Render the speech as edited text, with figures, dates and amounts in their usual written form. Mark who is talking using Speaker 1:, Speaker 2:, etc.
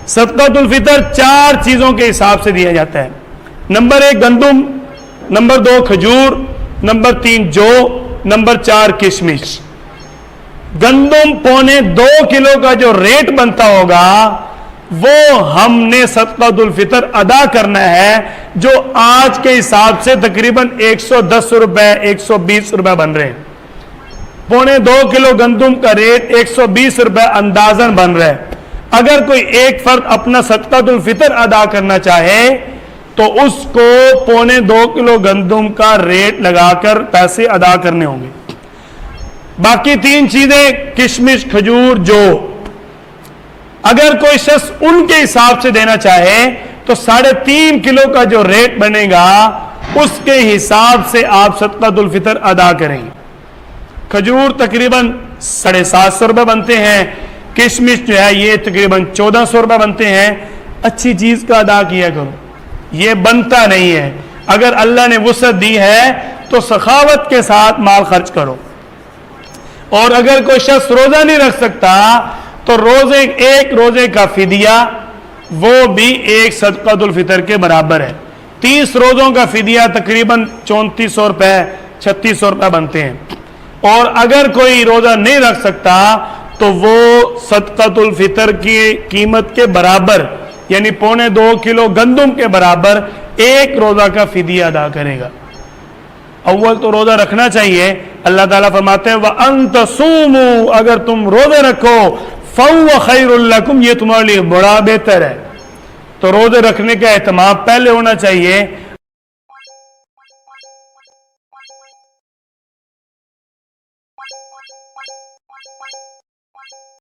Speaker 1: صدقۃ الفطر 4 چیزوں کے حساب سے دیا جاتا ہے. نمبر 1 گندم، نمبر 2 کھجور، نمبر 3 جو، نمبر 4 کشمش. گندم 2.25 کلو کا جو ریٹ بنتا ہوگا وہ ہم نے صدقۃ الفطر ادا کرنا ہے، جو آج کے حساب سے تقریباً 110 روپے 120 روپے بن رہے ہیں. 2.25 کلو گندم کا ریٹ 120 روپے اندازاً بن رہا ہے. اگر کوئی ایک فرد اپنا صدقۃ الفطر ادا کرنا چاہے تو اس کو 2.25 کلو گندم کا ریٹ لگا کر پیسے ادا کرنے ہوں گے. باقی 3 چیزیں کشمش، کھجور، جو، اگر کوئی شخص ان کے حساب سے دینا چاہے تو 3.5 کلو کا جو ریٹ بنے گا اس کے حساب سے آپ صدقۃ الفطر ادا کریں. کھجور تقریباً 750 روپے بنتے ہیں، کشمش جو ہے یہ تقریباً 1400 روپے بنتے ہیں. اچھی چیز کا ادا کیا کرو، یہ بنتا نہیں ہے. اگر اللہ نے وسعت دی ہے تو سخاوت کے ساتھ مال خرچ کرو. اور اگر کوئی شخص روزہ نہیں رکھ سکتا تو ایک روزے کا فدیہ وہ بھی ایک صدقۃ الفطر کے برابر ہے. 30 روزوں کا فدیہ تقریباً 3400 روپے 3600 روپے بنتے ہیں. اور اگر کوئی روزہ نہیں رکھ سکتا تو وہ صدقۃ الفطر کی قیمت کے برابر یعنی 2.25 کلو گندم کے برابر ایک روزہ کا فدیہ ادا کرے گا. اول تو روزہ رکھنا چاہیے. اللہ تعالیٰ فرماتے ہیں وَأَن تَصُومُوا، اگر تم روزے رکھو فَهُوَ خَيْرٌ لَكُمْ، یہ تمہارے لیے بڑا بہتر ہے. تو روزے رکھنے کا اہتمام پہلے ہونا چاہیے.